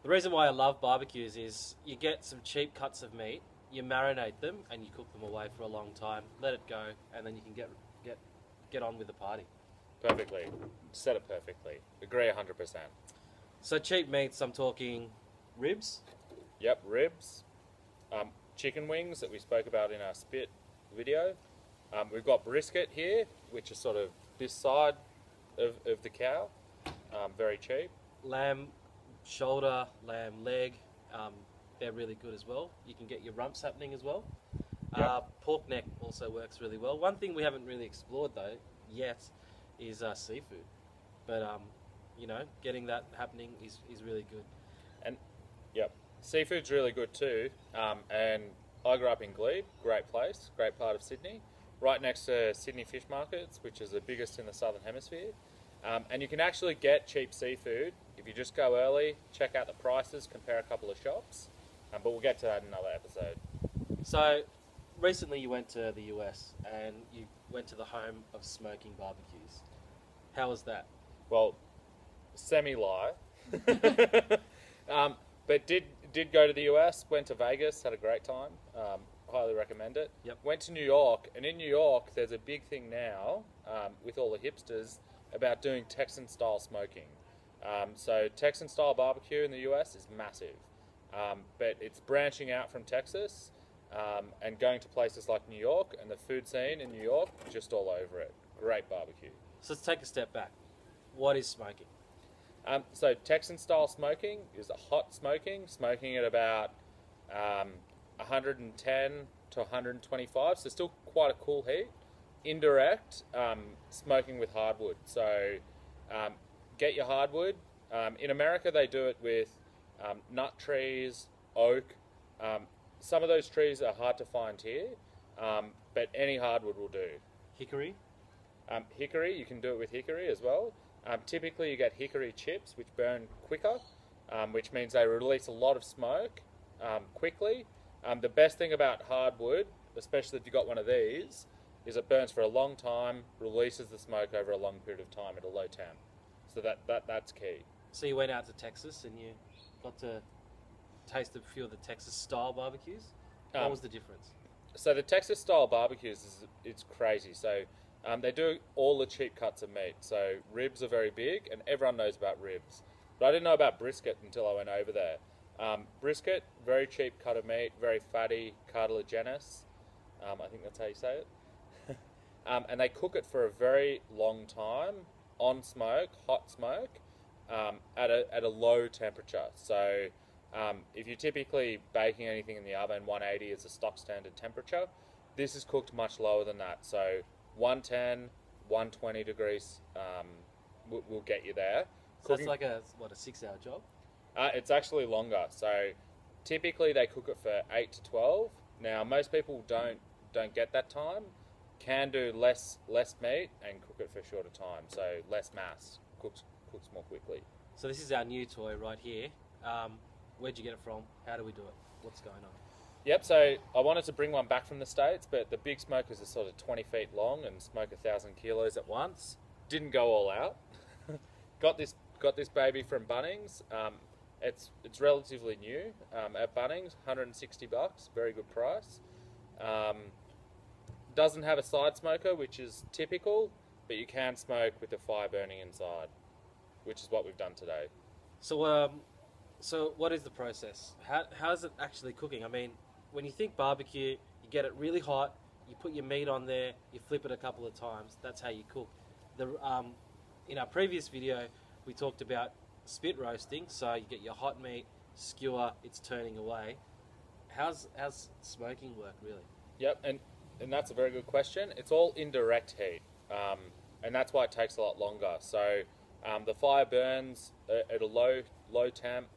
The reason why I love barbecues is you get some cheap cuts of meat, you marinate them, and you cook them away for a long time. Let it go, and then you can get on with the party. Perfectly. Said it perfectly. Agree 100%. So cheap meats, I'm talking ribs. Yep, ribs. Chicken wings that we spoke about in our spit video. We've got brisket here, which is sort of this side of the cow. Very cheap. Lamb shoulder, lamb leg, they're really good as well. You can get your rumps happening as well. Yep. Pork neck also works really well. One thing we haven't really explored though yet is seafood, but you know, getting that happening is really good. And yep, seafood's really good too. And I grew up in Glebe, great place, great part of Sydney, right next to Sydney Fish Markets, which is the biggest in the Southern Hemisphere. And you can actually get cheap seafood if you just go early, check out the prices, compare a couple of shops. But we'll get to that in another episode. So, recently you went to the US and you went to the home of smoking barbecues. How was that? Well, semi-lie. But did go to the US, went to Vegas, had a great time. Highly recommend it. Yep. Went to New York, and in New York there's a big thing now with all the hipsters about doing Texan-style smoking. So Texan-style barbecue in the US is massive. But it's branching out from Texas and going to places like New York, and the food scene in New York, just all over it. Great barbecue. So let's take a step back. What is smoking? So Texan-style smoking is a hot smoking at about 110 to 125, so still quite a cool heat. Indirect smoking with hardwood. So get your hardwood. In America they do it with nut trees, oak. Some of those trees are hard to find here, but any hardwood will do. Hickory? Hickory, you can do it with hickory as well. Typically you get hickory chips, which burn quicker, which means they release a lot of smoke quickly. The best thing about hardwood, especially if you've got one of these, is it burns for a long time, releases the smoke over a long period of time at a low temp. So that's key. So you went out to Texas and you got to taste a few of the Texas-style barbecues. What was the difference? So the Texas-style barbecues, it's crazy. So they do all the cheap cuts of meat. So ribs are very big, and everyone knows about ribs. But I didn't know about brisket until I went over there. Brisket, very cheap cut of meat, very fatty, cartilaginous. I think that's how you say it. And they cook it for a very long time on smoke, hot smoke, at a low temperature. So if you're typically baking anything in the oven, 180 is the stock standard temperature. This is cooked much lower than that. So 110, 120 degrees will get you there. So that's like a 6-hour job? It's actually longer. So typically they cook it for 8 to 12. Now most people don't get that time. Can do less meat and cook it for a shorter time. So less mass, cooks more quickly. So this is our new toy right here. Where'd you get it from? How do we do it? What's going on? Yep, so I wanted to bring one back from the States, but the big smokers are sort of 20 feet long and smoke 1,000 kilos at once. Didn't go all out. Got this baby from Bunnings. It's relatively new at Bunnings, $160, very good price. Doesn't have a side smoker, which is typical, but you can smoke with the fire burning inside, which is what we've done today. So what is the process? How is it actually cooking? I mean, when you think barbecue, you get it really hot, you put your meat on there, you flip it a couple of times. That's how you cook. In our previous video, we talked about spit roasting. So you get your hot meat, skewer, it's turning away. How's smoking work really? Yep, and that's a very good question. It's all indirect heat, and that's why it takes a lot longer. So the fire burns at a low temp,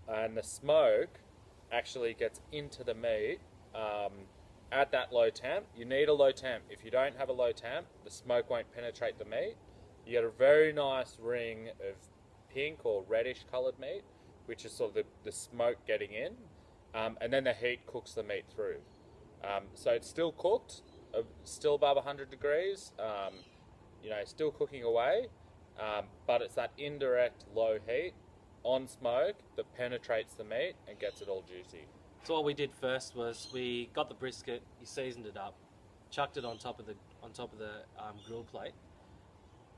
and the smoke actually gets into the meat at that low temp. You need a low temp. If you don't have a low temp, the smoke won't penetrate the meat. You get a very nice ring of pink or reddish coloured meat, which is sort of the smoke getting in, and then the heat cooks the meat through. So it's still cooked, still above 100 degrees, still cooking away, but it's that indirect low heat on smoke that penetrates the meat and gets it all juicy. So what we did first was we got the brisket, you seasoned it up, chucked it on top of the grill plate,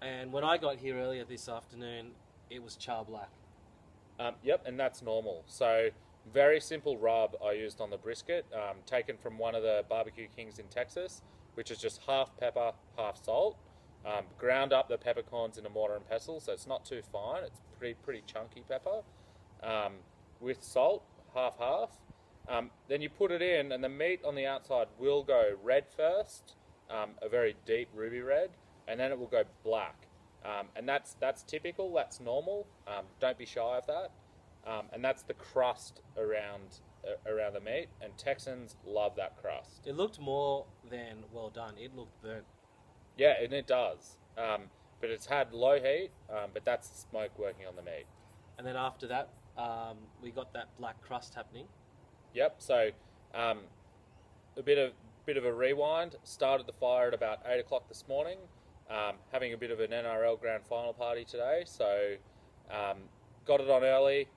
and when I got here earlier this afternoon, it was char black. Yep, and that's normal. So very simple rub I used on the brisket, taken from one of the BBQ Kings in Texas, which is just half pepper, half salt. Ground up the peppercorns in a mortar and pestle, so it's not too fine. It's pretty chunky pepper, with salt, half. Then you put it in, and the meat on the outside will go red first, a very deep ruby red, and then it will go black. And that's typical. That's normal. Don't be shy of that. And that's the crust around the meat, and Texans love that crust. It looked more than well done. It looked burnt. Yeah, and it does. But it's had low heat, but that's the smoke working on the meat. And then after that, we got that black crust happening. Yep. So a bit of a rewind. Started the fire at about 8 o'clock this morning. Having a bit of an NRL Grand Final party today, so got it on early.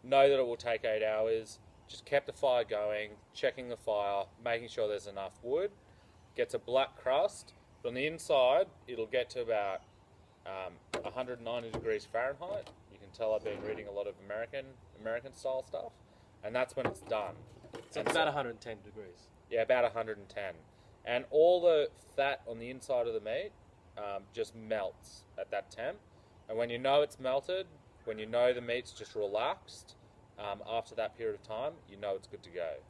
Know that it will take 8 hours. Just kept the fire going, checking the fire, making sure there's enough wood. Gets a black crust, but on the inside it'll get to about 190 degrees Fahrenheit. You can tell I've been reading a lot of American style stuff, and that's when it's done. So it's about 110 degrees. Yeah, about 110, and all the fat on the inside of the meat just melts at that temp. And when you know it's melted, when you know the meat's just relaxed, after that period of time, you know it's good to go.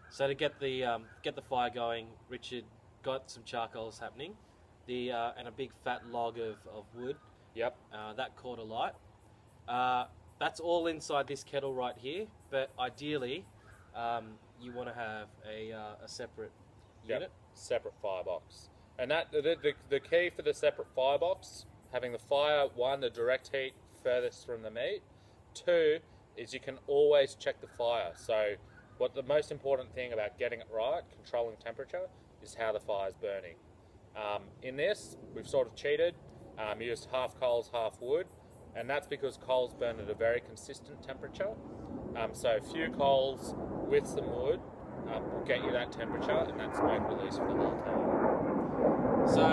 So to get the fire going, Richard got some charcoals happening, and a big fat log of wood. Yep. That caught alight. That's all inside this kettle right here, but ideally you want to have a separate unit. Yep. Separate firebox. And that the key for the separate firebox, having the fire, one, the direct heat furthest from the meat. Two, is you can always check the fire. So what the most important thing about getting it right, controlling temperature, is how the fire's burning. In this, we've sort of cheated, used half coals, half wood, and that's because coals burn at a very consistent temperature. So a few coals with some wood will get you that temperature and that smoke release for the whole time. So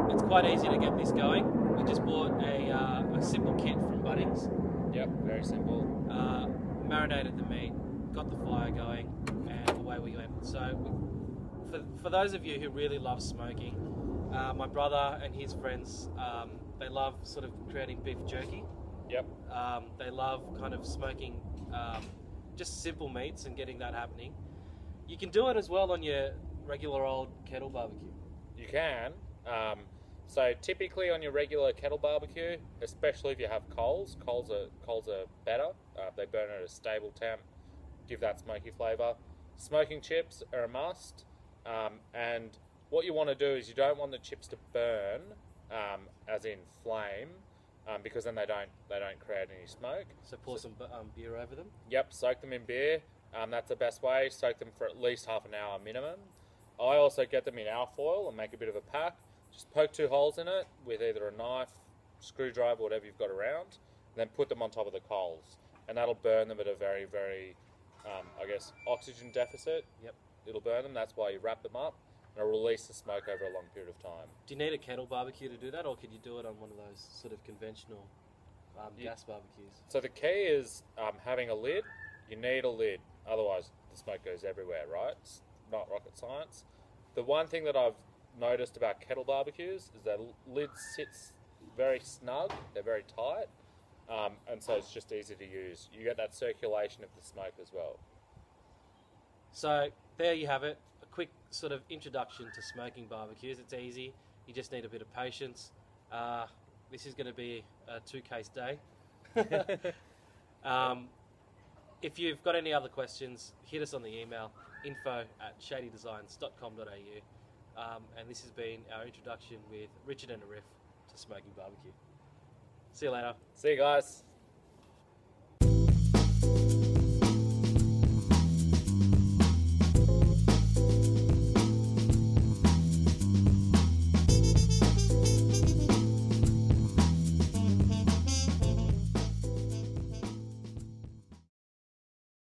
it's quite easy to get this going. We just bought a simple kit from Bunnings. Yep, very simple. Marinated the meat, got the fire going, and away we went. So for those of you who really love smoking, my brother and his friends, they love sort of creating beef jerky. Yep. They love kind of smoking just simple meats and getting that happening. You can do it as well on your regular old kettle barbecue. You can. So typically on your regular kettle barbecue, especially if you have coals are better. They burn at a stable temp, give that smoky flavour. Smoking chips are a must. And what you want to do is you don't want the chips to burn, as in flame, because then they don't create any smoke. So pour some beer over them? Yep, soak them in beer. That's the best way. Soak them for at least half an hour minimum. I also get them in alfoil and make a bit of a pack. Just poke 2 holes in it with either a knife, screwdriver, whatever you've got around, and then put them on top of the coals. And that'll burn them at a very, very, oxygen deficit. Yep. It'll burn them. That's why you wrap them up, and it'll release the smoke over a long period of time. Do you need a kettle barbecue to do that, or could you do it on one of those sort of conventional gas barbecues? So the key is having a lid. You need a lid, otherwise the smoke goes everywhere, right? It's not rocket science. The one thing that I've noticed about kettle barbecues is that lid sits very snug, they're very tight, and so it's just easy to use. You get that circulation of the smoke as well. So there you have it, a quick sort of introduction to smoking barbecues. It's easy, you just need a bit of patience. This is going to be a 2-case day. If you've got any other questions, hit us on the email, info@shadydesigns.com.au. And this has been our introduction with Richard and a Riff to smoking barbecue. See you later. See you guys.